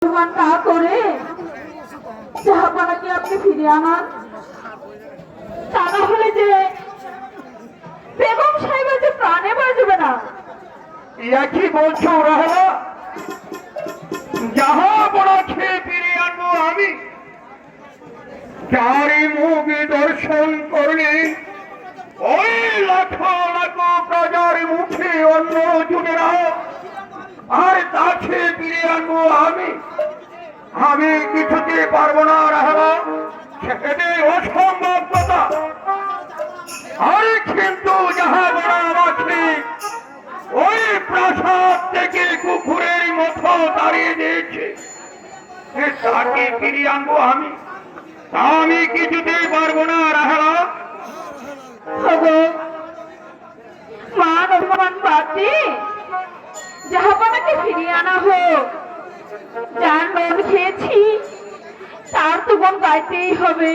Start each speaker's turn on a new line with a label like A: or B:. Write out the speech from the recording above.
A: তা করে জাহাপানাকে আপনি ফিরে আনান, তা না হলে যে বেগম সাহেবের যে প্রাণে বাঁচবে না।
B: ইয়া কি বলছো রাহলা? জাহাপনা খেয়ে ফিরে আনবো আমি? চারি মুখ দর্শন করলে ওই লাখো লাখো প্রজার মুখে অন্য জুটেরা, আর তাকে ফিরে আনবো আমি? আমি কিছুতে পারবো না রাহলা, সেটা অসম্ভব কথা। আরে কিন্তু জাহাপনা আমাকে ওই প্রাসাদ থেকে কুকুরের মতো দাঁড়িয়ে দিয়েছে, তাকে ফিরিয়ে আনবো আমি? তা আমি কিছুতেই পারবো না রাহলা।
A: মান অপমান বাদ দিয়ে জাহাপানাকে ফিরিয়ে আনা হোক। যার মন খেয়েছি তার তো মন গাইতেই হবে।